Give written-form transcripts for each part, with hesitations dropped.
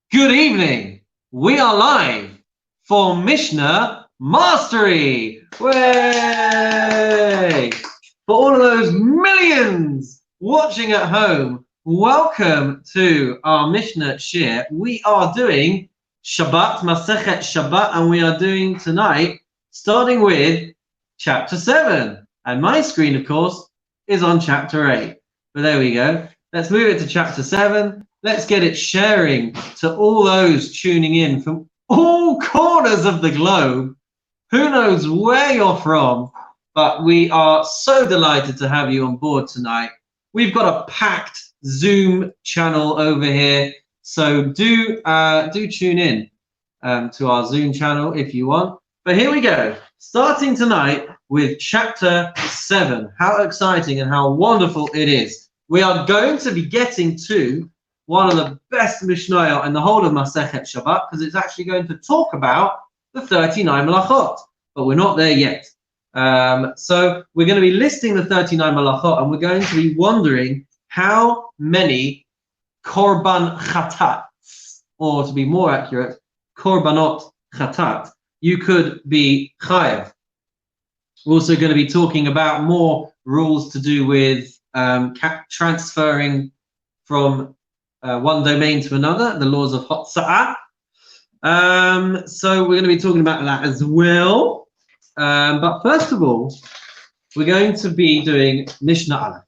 Good evening. We are live for Mishnah Mastery. Way! For all of those millions watching at home, welcome to our Mishnah Shir. We are doing Shabbat, Masechet Shabbat, and we are doing tonight, starting with chapter 7. And my screen, of course, is on chapter 8. But there we go. Let's move it to chapter 7. Let's get it sharing to all those tuning in from all corners of the globe. Who knows where you're from, but we are so delighted to have you on board tonight. We've got a packed Zoom channel over here, so do tune in to our Zoom channel if you want. But here we go, starting tonight with chapter 7. How exciting and how wonderful it is. We are going to be getting to one of the best Mishnah in the whole of Masechet Shabbat, because it's actually going to talk about the 39 Malachot, but we're not there yet. So we're going to be listing the 39 Malachot, and we're going to be wondering how many Korban Chatat, or to be more accurate, Korbanot Chatat, you could be Chayev. We're also going to be talking about more rules to do with transferring from one domain to another, the laws of Hotza'ah. So we're going to be talking about that as well. But first of all, we're going to be doing Mishnah Aleph,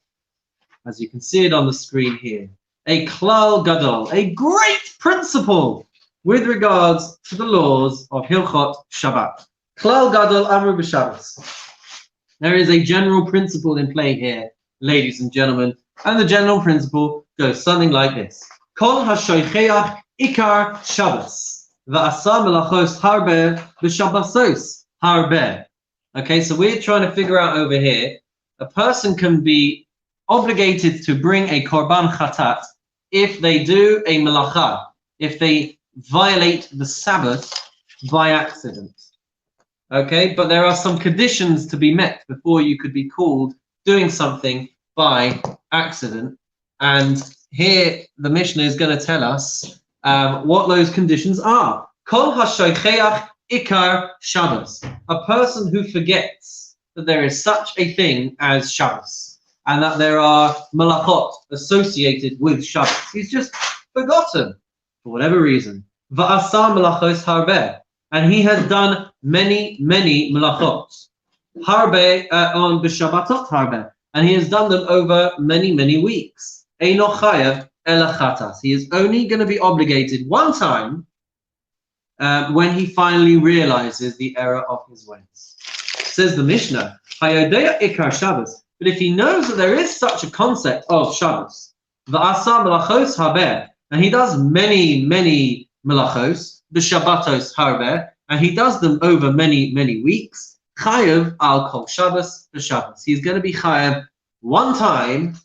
as you can see it on the screen here. A Klal Gadol, a great principle with regards to the laws of Hilchot Shabbat. Klal Gadol Amru B'Shabbos. There is a general principle in play here, ladies and gentlemen, and the general principle goes something like this. Kol hashoicheach ikar Shabbos, va'asa melachos harbe b'shabbasos harbe. Okay, so we're trying to figure out over here, a person can be obligated to bring a korban chatat if they do a melacha, if they violate the Sabbath by accident. Okay, but there are some conditions to be met before you could be called doing something by accident, and here the Mishnah is going to tell us what those conditions are. Kol hashoicheach ikar Shabbos, a person who forgets that there is such a thing as Shabbos and that there are malachot associated with Shabbos. He's just forgotten for whatever reason. Va'asa malachos harbe, and he has done many malachot. Harbe on b'shabbatot harbe, and he has done them over many weeks. Eino chayav ela chatas. He is only going to be obligated one time when he finally realizes the error of his ways. Says the Mishnah, Hayodea ikar Shabbos. But if he knows that there is such a concept of Shabbos, va'asa melachos harbe, and he does many melachos, b'shabbatos harbe, and he does them over many weeks, chayav al kol Shabbos b'Shabbos. He's going to be chayav one time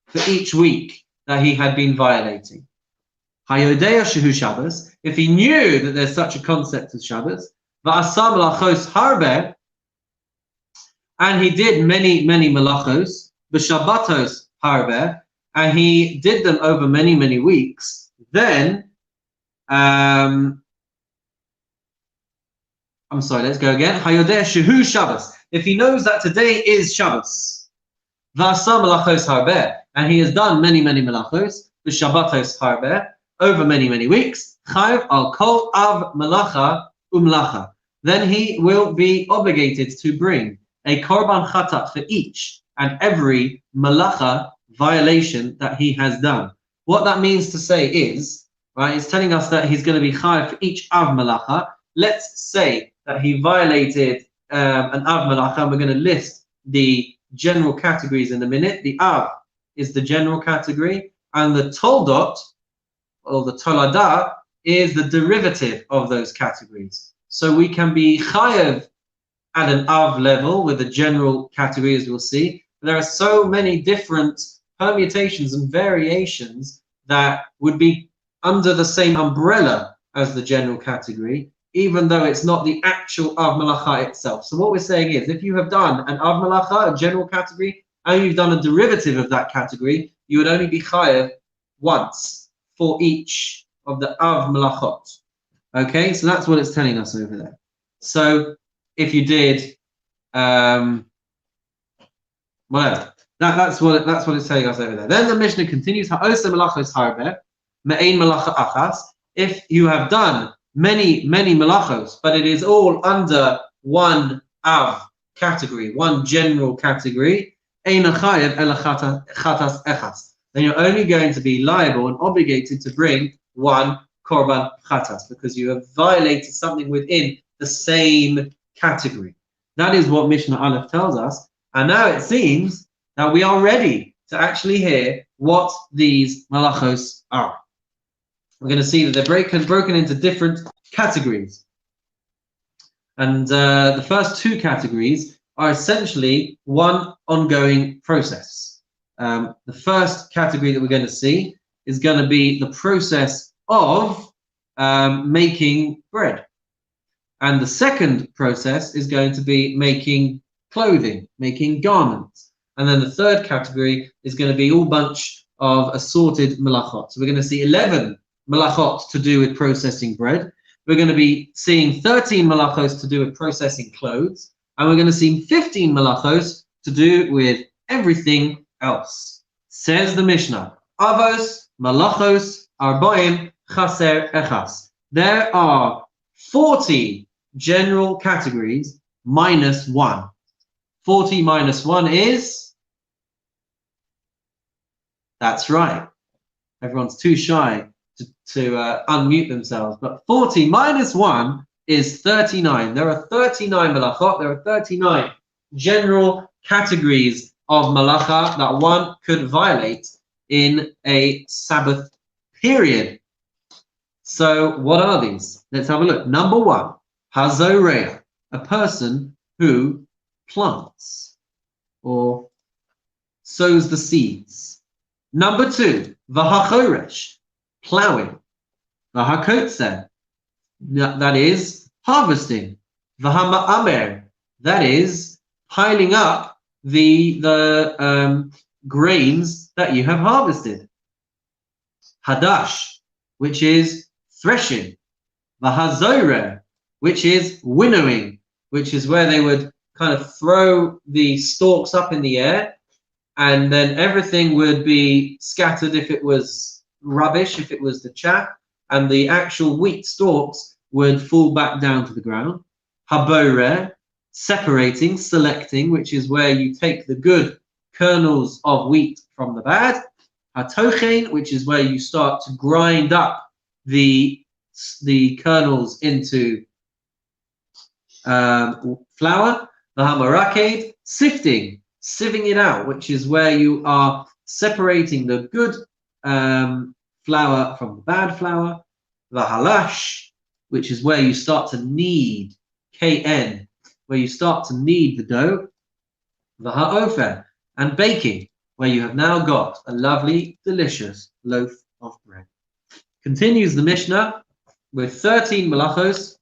for each week that he had been violating. Hayodea shehu Shabbos, if he knew that there's such a concept as Shabbos, va'asa melachos harbe, and he did many melachos, b'shabbatos harbe, and he did them over many weeks, then I'm sorry, let's go again. Hayodea shehu Shabbos, if he knows that today is Shabbos, va'asa melachos harbe, and he has done many melachos, b'shabbatos harbe, over many weeks, chayav al kol av melacha umlacha. Then he will be obligated to bring a korban chatat for each and every melacha violation that he has done. What that means to say is, right, it's telling us that he's going to be chayav for each av melacha. Let's say that he violated an av melacha, and we're going to list the general categories in a minute. The av is the general category, and the toldot, or the tolada, is the derivative of those categories. So we can be chayav at an av level with the general category, as we'll see. But there are so many different permutations and variations that would be under the same umbrella as the general category, even though it's not the actual av malacha itself. So what we're saying is, if you have done an av malacha, a general category, and you've done a derivative of that category, you would only be chayav once for each of the Av Melachot. Okay, so that's what it's telling us over there. So if you did whatever, that's what it's telling us over there. Then the Mishnah continues, Ha'oseh melachos harbeh, me'ein melacha achas. If you have done many melachos, but it is all under one Av category, one general category, ein chayav ela chatas echas. Then you're only going to be liable and obligated to bring one korban chatas, because you have violated something within the same category. That is what Mishnah Aleph tells us. And now it seems that we are ready to actually hear what these malachos are. We're going to see that they're broken into different categories. And the first two categories are essentially one ongoing process. The first category that we're going to see is going to be the process of making bread. And the second process is going to be making clothing, making garments. And then the third category is going to be all bunch of assorted malachot. So we're going to see 11 malachot to do with processing bread. We're going to be seeing 13 malachos to do with processing clothes. And we're going to see 15 malachos to do with everything else. Says the Mishnah, Avos, malachos, arbaim, chaser, echas. There are 40 general categories minus 1. 40 minus 1 is? That's right. Everyone's too shy to unmute themselves. But 40 minus 1 is 39. There are 39 malachot. There are 39 general categories of malacha that one could violate in a Sabbath period. So what are these? Let's have a look. Number 1, hazoreah, a person who plants or sows the seeds. Number 2, vahachoresh, plowing. Vahakotze, that is harvesting. Vahama'amer, that is piling up the grains that you have harvested. Hadash, which is threshing. Vahazoreh, which is winnowing, which is where they would kind of throw the stalks up in the air, and then everything would be scattered if it was rubbish, if it was the chaff, and the actual wheat stalks would fall back down to the ground. Haboreh, separating, selecting, which is where you take the good kernels of wheat from the bad. Hatochen, which is where you start to grind up the kernels into flour. The hamaraked, sifting, sieving it out, which is where you are separating the good flour from the bad flour. The halash, which is where you start to knead, KN, where you start to knead the dough. The ha'ofer, and baking, where you have now got a lovely, delicious loaf of bread. Continues the Mishnah with 13 malachos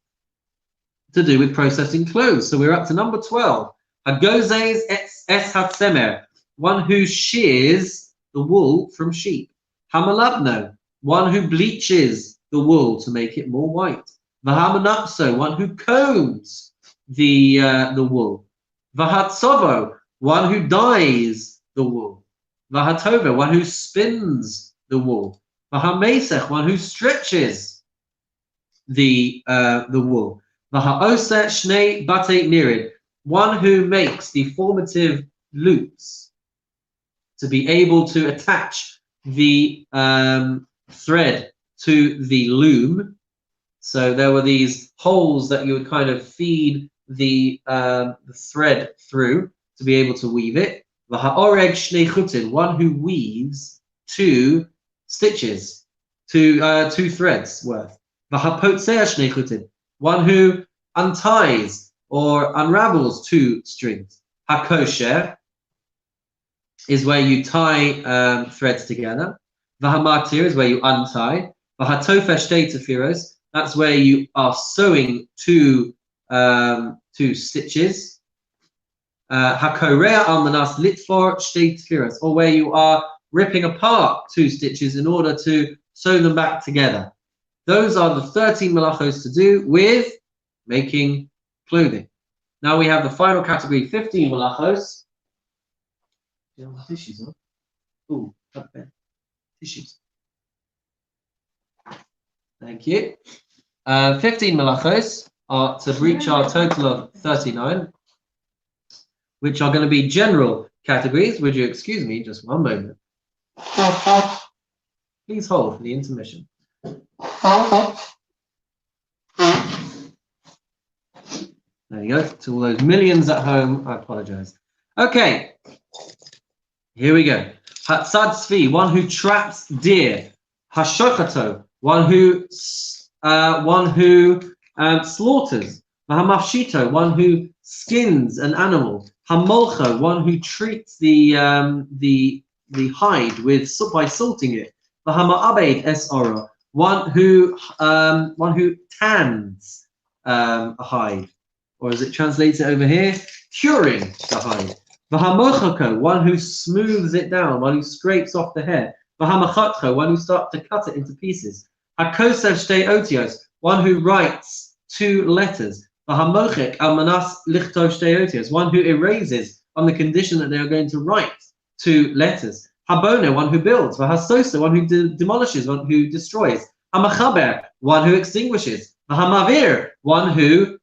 to do with processing clothes. So we're up to number 12. Hagozes es hatsemer, one who shears the wool from sheep. Hamalabno, one who bleaches the wool to make it more white. Vahamanapso, one who combs the wool. Vahatsovo, one who dyes the wool. Vahatova, one who spins the wool. Vahamesech, one who stretches the wool. Vahaosa shnei bate nirid, one who makes the formative loops to be able to attach the thread to the loom. So there were these holes that you would kind of feed the thread through to be able to weave it. V'ha'oreg shnei chutin, one who weaves 2 stitches, two threads worth. V'ha'potzea shnei chutin, one who unties or unravels 2 strings. Ha'kosher is where you tie threads together. V'ha'matir is where you untie. V'ha'tofesh shtei tefiros, that's where you are sewing 2 stitches. Hakorea al manas litfor shtei tefiros, or where you are ripping apart 2 stitches in order to sew them back together. Those are the 13 malachos to do with making clothing. Now we have the final category, 15 malachos. Tissues, huh? Ooh, tissues. Thank you. 15 malachos are to reach our total of 39, which are going to be general categories. Would you excuse me just one moment? Please hold for the intermission. There you go. To all those millions at home, I apologize. Okay, here we go. Hatzad Tzvi, one who traps deer. Hashochato, one who slaughters. Hamafshito, one who skins an animal. Hamolcho, one who treats the hide by salting it. Hama'abed es ora, one who tans a hide, or as it translates it over here, curing the hide. Vahamochoko, one who smooths it down, one who scrapes off the hair. Vahamachatcho, one who starts to cut it into pieces. Hakosev shtei otios, one who writes 2 letters. Vahamochek almanas lichtov shtei otios, one who erases on the condition that they are going to write 2 letters. Habona, one who builds. Vahasosa, one who demolishes, one who destroys. Hamachaber, one who extinguishes. Vahamavir, one who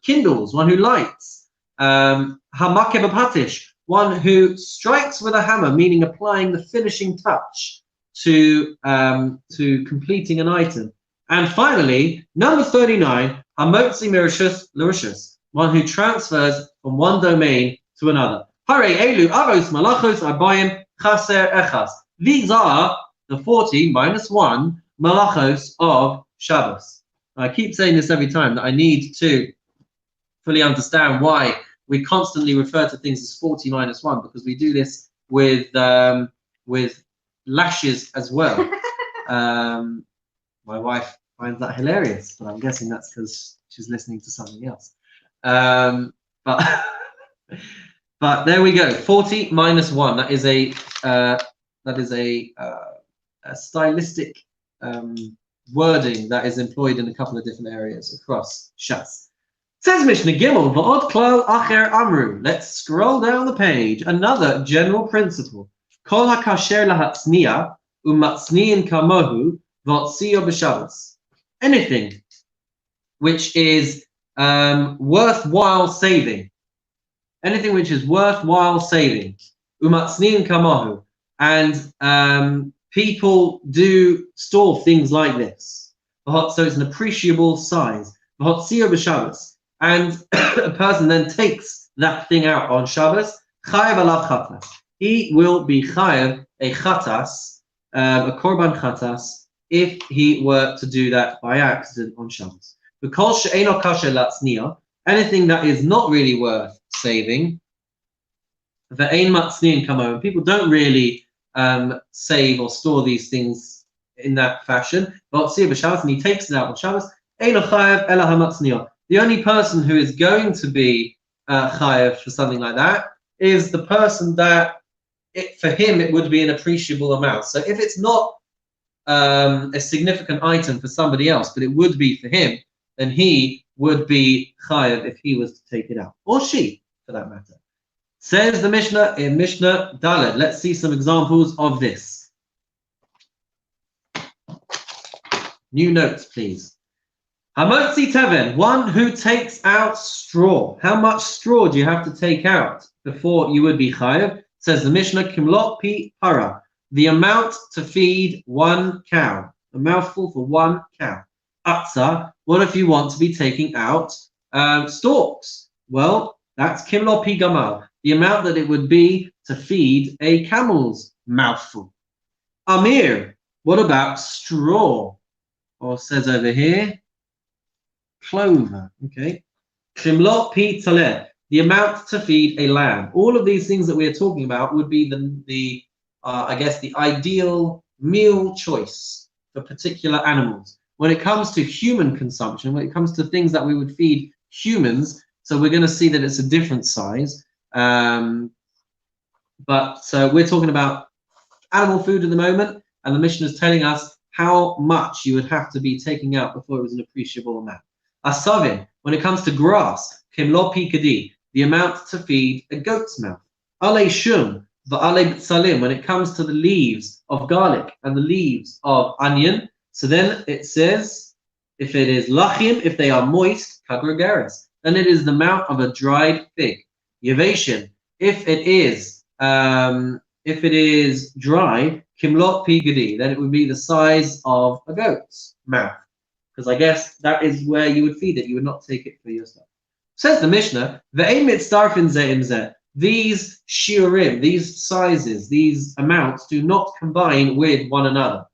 kindles, one who lights. Hamakebapatish, one who strikes with a hammer, meaning applying the finishing touch to completing an item. And finally, number 39, Hamotzi Mirishus Lurishus, one who transfers from one domain to another. Hare Elu Avos Malachos Abayim Chaser Echas. These are the 40 minus 1 malachos of Shabbos. I keep saying this every time, that I need to fully understand why we constantly refer to things as 40 minus 1, because we do this with lashes as well. My wife finds that hilarious, but I'm guessing that's because she's listening to something else. But there we go. 40 minus 1. That is a stylistic wording that is employed in a couple of different areas across Shas. Says Mishnah Gimel, V'od klal acher amru. Let's scroll down the page. Another general principle. Kol hakasher lahatzniya umatzniin kamohu v'otziyo b'Shabbos. Anything which is worthwhile saving. Anything which is worthwhile saving. Umatzniin kamohu. And people do store things like this. So it's an appreciable size. V'otziyo b'Shabbos. And a person then takes that thing out on Shabbos, chayav alav chatas. He will be chayav a chatas, a korban chatas, if he were to do that by accident on Shabbos. Because she'eno kasher latzniya, anything that is not really worth saving, ve'ein matzniyin kamo, people don't really save or store these things in that fashion. V'otziyo b'Shabbos, and he takes it out on Shabbos, eino chayav ela hamatzniya. The only person who is going to be chayav for something like that is the person that, for him, it would be an appreciable amount. So if it's not a significant item for somebody else, but it would be for him, then he would be chayav if he was to take it out. Or she, for that matter. Says the Mishnah in Mishnah Daled. Let's see some examples of this. New notes, please. Hamotzi teven, one who takes out straw. How much straw do you have to take out before you would be chayav? Says the Mishnah, kimlot pi para, the amount to feed 1 cow, a mouthful for 1 cow. Atza, what if you want to be taking out stalks? Well, that's kimlot pi gamal, the amount that it would be to feed a camel's mouthful. Amir, what about straw? Or says over here, clover, okay. Chimlot pi taleh, the amount to feed a lamb. All of these things that we are talking about would be the ideal meal choice for particular animals. When it comes to human consumption, when it comes to things that we would feed humans, so we're going to see that it's a different size. But so we're talking about animal food at the moment, and the Mishnah is telling us how much you would have to be taking out before it was an appreciable amount. Asavin, when it comes to grass, kimlo pikadi, the amount to feed a goat's mouth. Ale shum, va'ale salim, when it comes to the leaves of garlic and the leaves of onion. So then it says, if it is lachim, if they are moist, kagrogeres, then it is the amount of a dried fig. Yevation, if it is dry, kimlot pigadi, then it would be the size of a goat's mouth. Because I guess that is where you would feed it. You would not take it for yourself. Says the Mishnah, these shiurim, these sizes, these amounts do not combine with one another.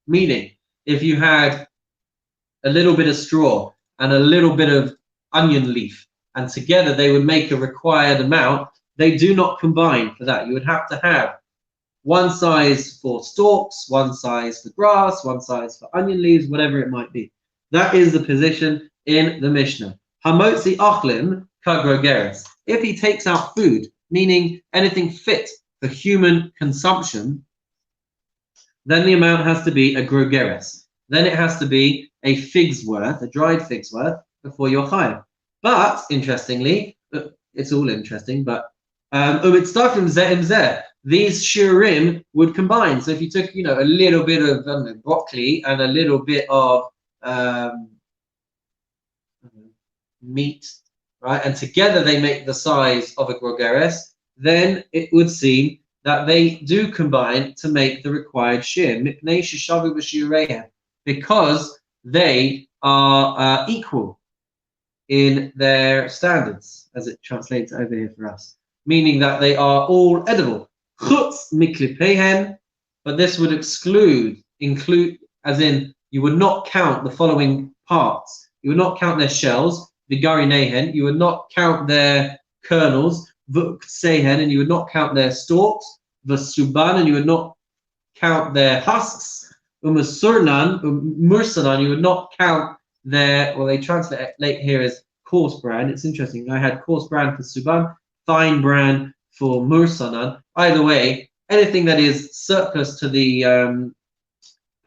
Meaning, if you had a little bit of straw and a little bit of onion leaf, and together they would make a required amount, they do not combine for that. You would have to have one size for stalks, one size for grass, one size for onion leaves, whatever it might be. That is the position in the Mishnah. Hamotzi achlim kagrogeres. If he takes out food, meaning anything fit for human consumption, then the amount has to be a grogeres. Then it has to be a fig's worth, a dried fig's worth, before you're chayav. But interestingly, it's all interesting, but these shiurim would combine. So if you took, a little bit of broccoli and a little bit of meat, right, and together they make the size of a grogeres, then it would seem that they do combine to make the required shir, because they are equal in their standards, as it translates over here for us, meaning that they are all edible. Chutz miklipehen, but this would include, as in you would not count the following parts. You would not count their shells, vigarinehen, you would not count their kernels, vuksehen, and you would not count their stalks, vasuban, and you would not count their husks, mursanan, you would not count their, well, they translate here as coarse bran. It's interesting. I had coarse bran for suban, fine bran for mursanan. Either way, anything that is surplus to the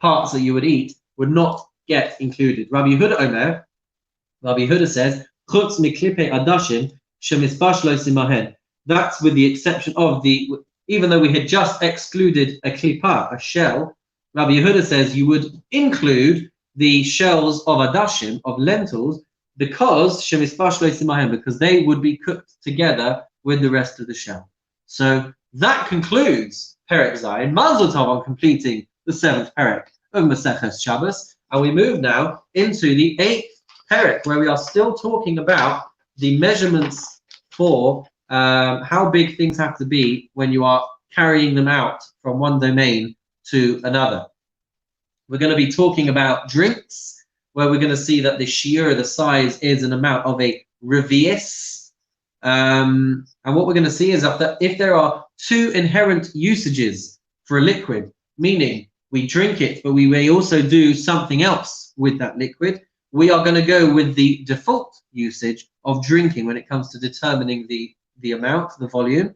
parts that you would eat would not get included. Rabbi Yehuda says, Chutz miklipe adashim shemisbash lo simahen. That's with the exception of even though we had just excluded a klipa, a shell, Rabbi Yehuda says you would include the shells of adashim, of lentils, because shemisbash lo simahen, because they would be cooked together with the rest of the shell. So that concludes Perek Zayin. Mazel tov on completing the 7th Perek of Maseches Shabbos, and we move now into the 8th Perek, where we are still talking about the measurements for how big things have to be when you are carrying them out from one domain to another. We're going to be talking about drinks, where we're going to see that the shiur, the size, is an amount of a revius. And what we're going to see is that if there are two inherent usages for a liquid, meaning we drink it, but we may also do something else with that liquid, we are going to go with the default usage of drinking when it comes to determining the amount, the volume.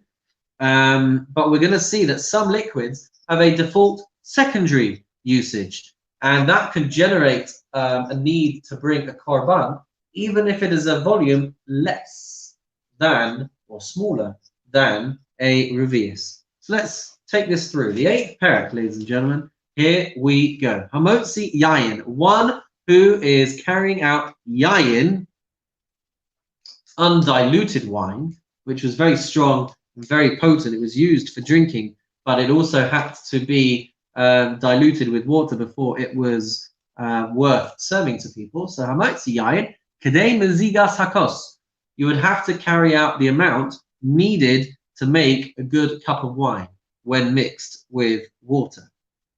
But we're going to see that some liquids have a default secondary usage, and that can generate a need to bring a korban, even if it is a volume less than or smaller than a revius. So let's take this through. The 8th Perek, ladies and gentlemen. Here we go. Hamotzi yayin, one who is carrying out yayin, undiluted wine, which was very strong and very potent. It was used for drinking, but it also had to be diluted with water before it was worth serving to people. So hamotzi yayin, kedei mezigas hakos. You would have to carry out the amount needed to make a good cup of wine when mixed with water,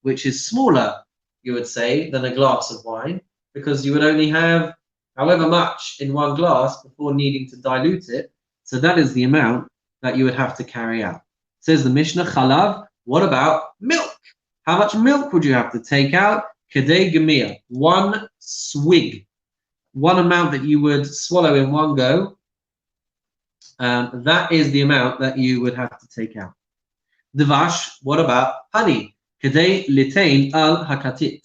which is smaller, you would say, than a glass of wine, because you would only have however much in one glass before needing to dilute it. So that is the amount that you would have to carry out. Says the Mishnah, chalav, what about milk? How much milk would you have to take out? Kedei gemir, one swig, one amount that you would swallow in one go. That is the amount that you would have to take out. Devash, what about honey? Kedei litain al hakatit.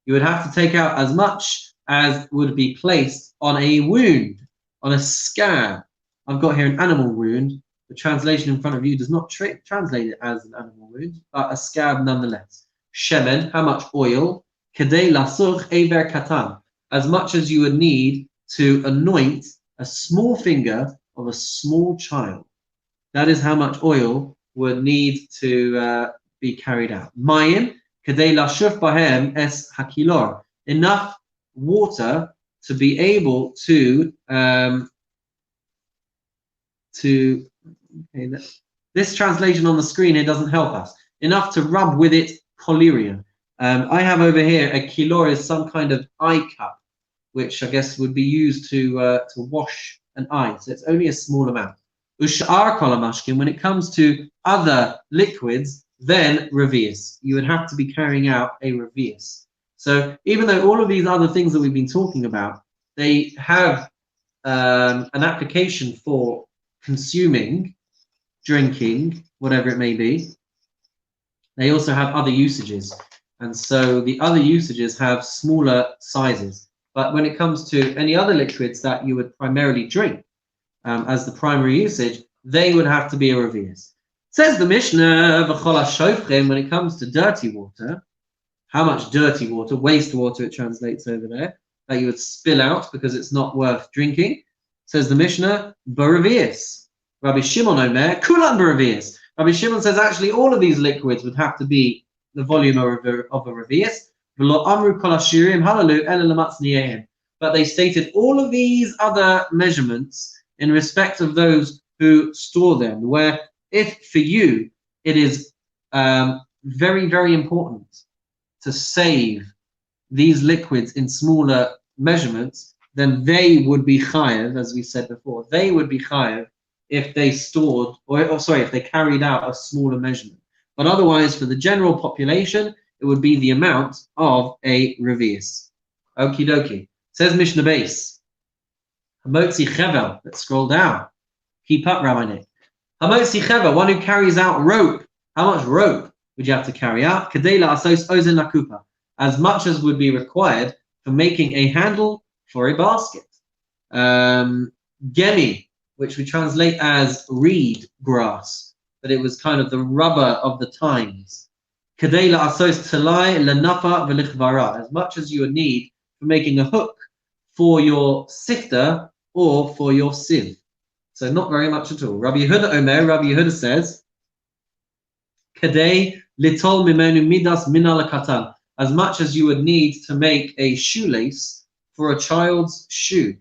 You would have to take out as much as would be placed on a wound, on a scab. I've got here an animal wound. The translation in front of you does not translate it as an animal wound, but a scab nonetheless. Shemen, how much oil? Kedei lasuch ever katan, as much as you would need to anoint a small finger of a small child. That is how much oil would need to be carried out. Mayim, kedei lashuf bahem es hakilor, enough water to be able to okay, this translation on the screen here doesn't help us. Enough to rub with it collyrium. I have over here a kilor is some kind of eye cup, which I guess would be used to wash an eye. So it's only a small amount. Ushar kolamashkin, when it comes to other liquids, then revius. You would have to be carrying out a revius. So even though all of these other things that we've been talking about, they have an application for consuming, drinking, whatever it may be, they also have other usages. And so the other usages have smaller sizes. But when it comes to any other liquids that you would primarily drink as the primary usage, they would have to be a revius. Says the Mishnah, when it comes to dirty water, how much dirty water, wastewater it translates over there, that you would spill out because it's not worth drinking. Says the Mishnah, baravius. Rabbi Shimon omer, kulan baravius. Rabbi Shimon says actually all of these liquids would have to be the volume of a revius. But they stated all of these other measurements in respect of those who store them, where if for you it is very, very important to save these liquids in smaller measurements, then they would be chayav, as we said before. They would be chayav if they stored, if they carried out a smaller measurement. But otherwise, for the general population, it would be the amount of a revius. Okie dokie. Says Mishnah Base. Hamotzi chevel. Let's scroll down. Keep up, Rabbi Nick. Hamotzi chevel, one who carries out rope. How much rope would you have to carry out? Kadela asos ozen lakupa. As much as would be required for making a handle for a basket. Gemi, which we translate as reed grass, but it was kind of the rubber of the times. Kadela asos talai lenafa v'lichvara. As much as you would need for making a hook for your sifter or for your sieve. So not very much at all. Rabbi Yehuda Omer, Rabbi Yehuda says, Kadei litol mimenu midas minal katan. As much as you would need to make a shoelace for a child's shoe.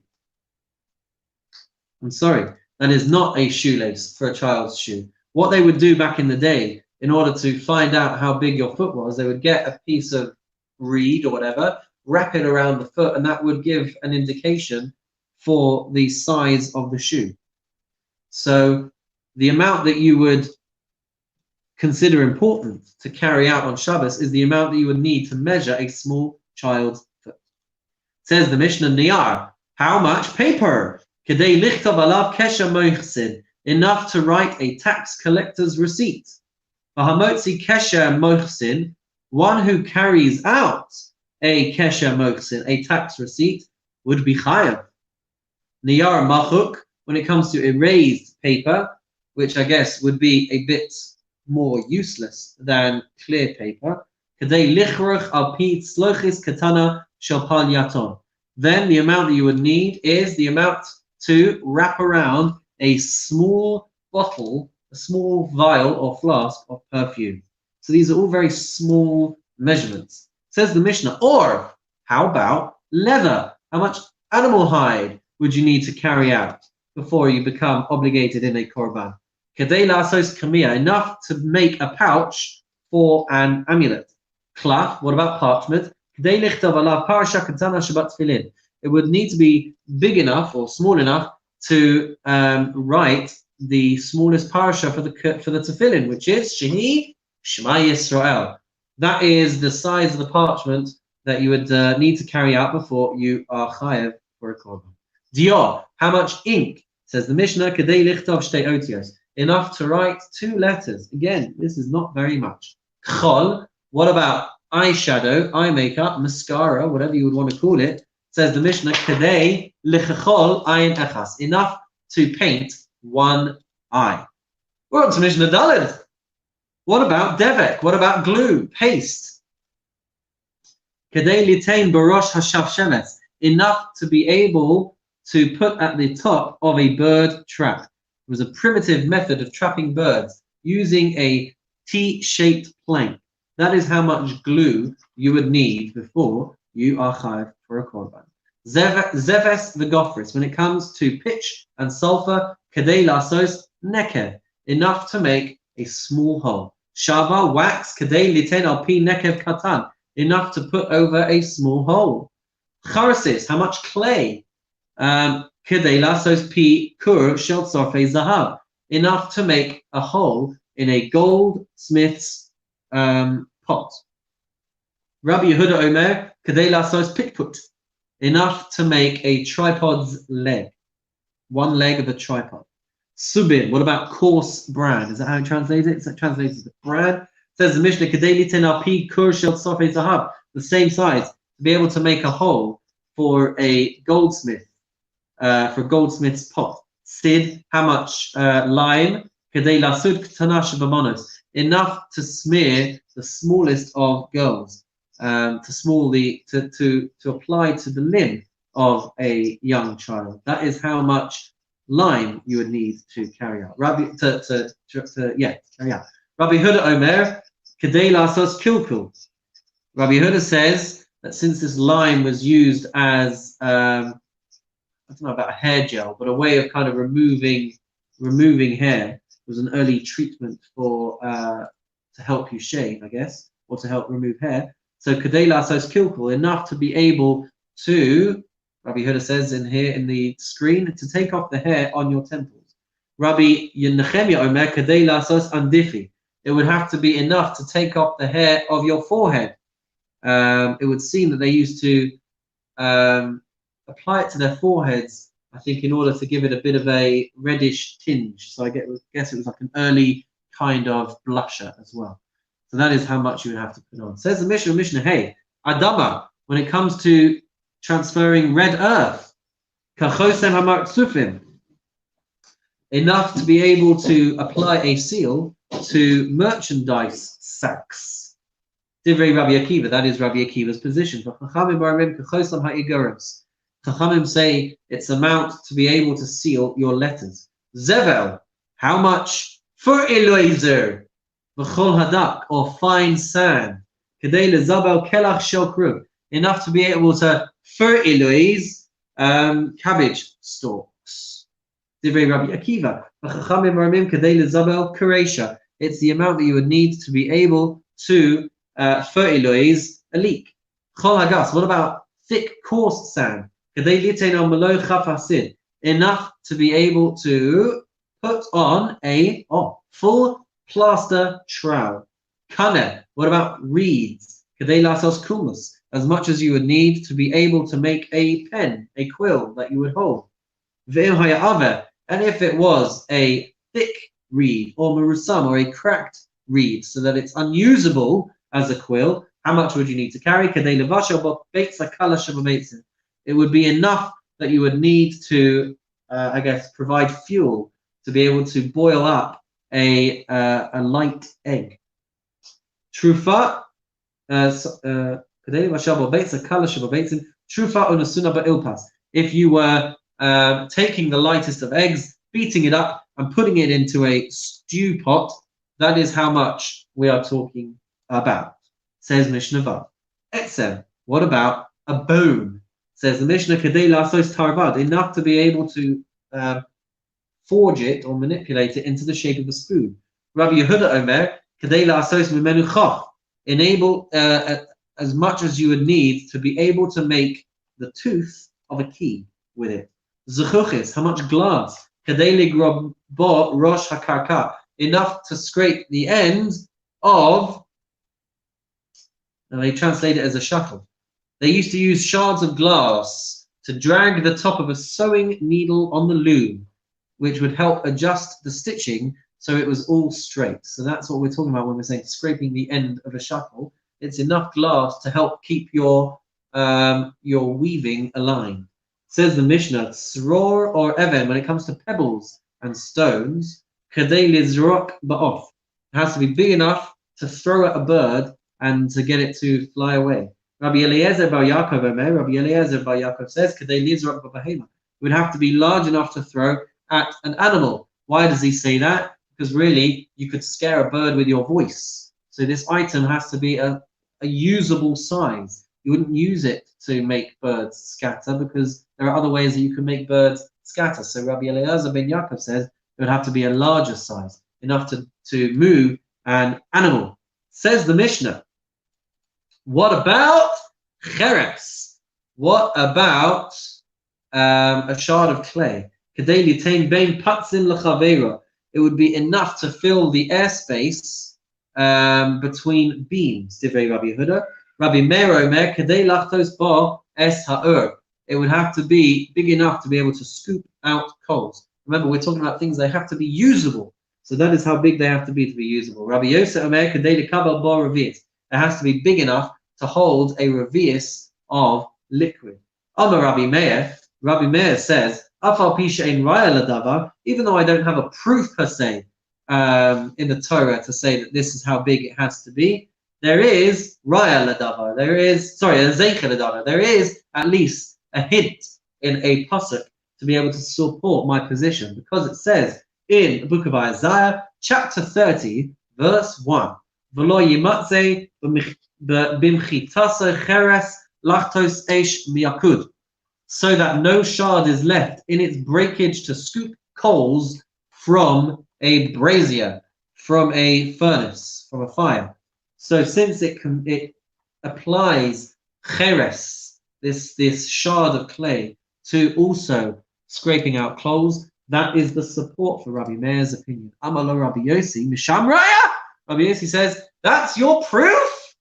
I'm sorry, that is not a shoelace for a child's shoe. What they would do back in the day, in order to find out how big your foot was, they would get a piece of reed or whatever, wrap it around the foot, and that would give an indication for the size of the shoe. So the amount that you would consider important to carry out on Shabbos is the amount that you would need to measure a small child's foot. Says the Mishnah Niyar, how much paper? Kedei lichtav alav kesha mochsin, enough to write a tax collector's receipt. Vahamotzi kesha mochsin, one who carries out a kesha mochsin, a tax receipt, would be chayav. Niyar machuk, when it comes to erased paper, which I guess would be a bit more useless than clear paper. Kedei lichruch al pi tzlochis katana shel pal yaton. Then the amount that you would need is the amount to wrap around a small bottle, a small vial or flask of perfume. So these are all very small measurements. Says the Mishnah, or how about leather? How much animal hide would you need to carry out before you become obligated in a korban? Kedei la'asos kamiyah, enough to make a pouch for an amulet. Cloth, what about parchment? Kedei lichtav alav parasha katana Shabbat tefillin. It would need to be big enough or small enough to write the smallest parasha for the tefillin, which is Shehi Shema Yisrael. That is the size of the parchment that you would need to carry out before you are chayav for a korban. Dior, how much ink? Says the Mishnah, Kedei lichtav shtei otios, enough to write 2 letters. Again, this is not very much. Chol, what about eyeshadow, eye makeup, mascara, whatever you would want to call it, says the Mishnah, Kadei lichachol ayin echas, enough to paint one eye. We're on to Mishnah Daled. What about devek? What about glue, paste? Kadei litain barosh hashavshemes, enough to be able to put at the top of a bird trap. It was a primitive method of trapping birds using a T-shaped plank. That is how much glue you would need before you are chayav for a korban. Zeves v'gofris, when it comes to pitch and sulfur, kadei lasos nekev, enough to make a small hole. Shava, wax, kadei liten al pi nekev katan, enough to put over a small hole. Charasis, how much clay? Kadei lasos pi kur shel tzorfei zahav, enough to make a hole in a goldsmith's pot. Rabbi Yehuda Omer, kadei lasos pikput, enough to make a tripod's leg, one leg of a tripod. Subin, what about coarse bran? Is that how it translates it? Is that translated as bran? Says the Mishnah, kadei liten al pi kur shel tzorfei zahav, the same size, to be able to make a hole for a goldsmith, for a goldsmith's pot. Sid, how much lime? Kadei lasud ktanash b'monos, enough to smear the smallest of girls, to apply to the limb of a young child. That is how much lime you would need to carry out. Carry out. Rabbi Yehuda Omer, kadei lasos kilkul. Rabbi Yehuda says that since this lime was used as I don't know about a hair gel, but a way of kind of removing hair, was an early treatment for to help you shave, I guess, or to help remove hair. So kadei lasos kilkul, enough to be able to, Rabbi Yehuda says in here in the screen, to take off the hair on your temples. Rabbi Nechemia Omer, kadei lasos andifi, it would have to be enough to take off the hair of your forehead. It would seem that they used to apply it to their foreheads, I think, in order to give it a bit of a reddish tinge. So I guess it was like an early kind of blusher as well. So that is how much you would have to put on. Says the Mishnah, hey, Adama, when it comes to transferring red earth, Kachosem Hamarsufim, enough to be able to apply a seal to merchandise sacks. Divrei Rabbi Akiva, that is Rabbi Akiva's position. Chachamim say its amount to be able to seal your letters. Zevel, how much? For Eliezer, v'chol hadak, or fine sand. Kedei lezabel kelach shel kruv, enough to be able to fertilize cabbage stalks. Divrei Rabbi Akiva, v'chachamim maramim kedei lezabel karesha. It's the amount that you would need to be able to fertilize a leek. Chol hagas, what about thick, coarse sand? Enough to be able to put on a full plaster shroud. Kane, what about reeds? As much as you would need to be able to make a pen, a quill that you would hold. And if it was a thick reed or marusam, or a cracked reed, so that it's unusable as a quill, how much would you need to carry? It would be enough that you would need to, I guess, provide fuel to be able to boil up a light egg. Trufa, if you were taking the lightest of eggs, beating it up and putting it into a stew pot, that is how much we are talking about. Says Mishnah Vav. Etzem, what about a bone? Says the Mishnah, kadei lasos tarvad, enough to be able to forge it or manipulate it into the shape of a spoon. Rabbi Yehuda Omer, kadei lasos mimenu choch, enable as much as you would need to be able to make the tooth of a key with it. Zechuchis, how much glass? Kadei ligrob bo rosh hakarka, enough to scrape the end of, and they translate it as a shuttle. They used to use shards of glass to drag the top of a sewing needle on the loom, which would help adjust the stitching so it was all straight. So that's what we're talking about when we're saying scraping the end of a shuttle. It's enough glass to help keep your weaving aligned. Says the Mishnah, Sror or Even, when it comes to pebbles and stones, Kadei Lizrok Ba'of. It has to be big enough to throw at a bird and to get it to fly away. Rabbi Eliezer Bar Yaakov Omer, Rabbi Eliezer Bar Yaakov says, Kadei Lizrok Ba'bahema. It would have to be large enough to throw at an animal. Why does he say that? Because really, you could scare a bird with your voice. So this item has to be a usable size. You wouldn't use it to make birds scatter because there are other ways that you can make birds scatter. So Rabbi Eliezer ben Yaakov says it would have to be a larger size, enough to move an animal. Says the Mishnah, what about cheres? What about a shard of clay? It would be enough to fill the airspace between beams. Divrei Rabbi Yehuda. Rabbi Meir Omer, Kadei lachtos bo es ha'ur. It would have to be big enough to be able to scoop out coals. Remember, we're talking about things they have to be usable. So that is how big they have to be usable. Rabbi Yosef Omer, Kadei lekabel bo revius. It has to be big enough to hold a revius of liquid. Amar Rabbi Meir. Rabbi Meir says, Afal pi she'ein raya l'davar, even though I don't have a proof per se in the Torah to say that this is how big it has to be, there is raya l'davar. There is at least a hint in a pasuk to be able to support my position, because it says in the book of Isaiah, chapter 30, verse 1, V'lo yimatze b'mchitase cheres lachtos eish miyakud, so that no shard is left in its breakage to scoop coals from a brazier, from a furnace, from a fire. So since it applies cheres, this shard of clay, to also scraping out coals, that is the support for Rabbi Meir's opinion. Amalo Rabbi Yossi, Misham Raya. Rabbi Yossi says, that's your proof?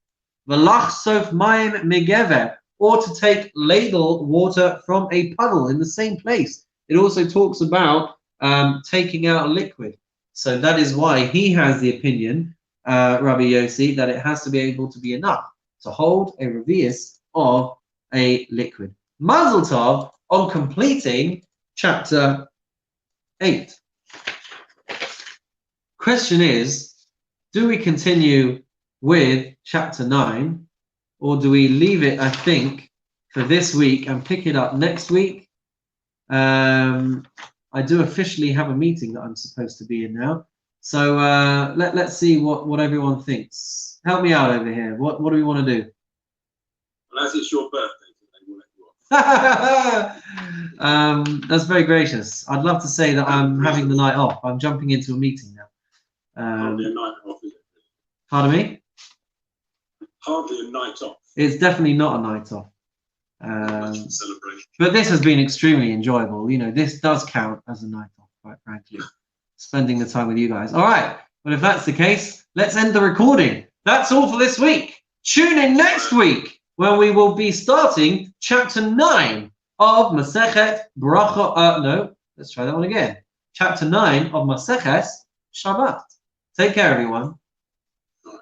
V'lach sof mayim megever, or to take ladle water from a puddle in the same place. It also talks about taking out a liquid. So that is why he has the opinion, Rabbi Yossi, that it has to be able to be enough to hold a revius of a liquid. Mazel tov on completing chapter 8. Question is, do we continue with chapter 9, or do we leave it, I think, for this week and pick it up next week? I do officially have a meeting that I'm supposed to be in now. So let's see what everyone thinks. Help me out over here. What do we want to do? Well, as it's your birthday today, we'll let you off. That's very gracious. I'd love to say that I'm having the night off. I'm jumping into a meeting now. Hardly a night off, is it? Pardon me? Hardly a night off. It's definitely not a night off. Celebration. But this has been extremely enjoyable. You know, this does count as a night off, quite frankly. Spending the time with you guys. All right. Well, if that's the case, let's end the recording. That's all for this week. Tune in next week when we will be starting chapter 9 of Masechet Bracha. No, let's try that one again. Chapter 9 of Masechet Shabbat. Take care, everyone.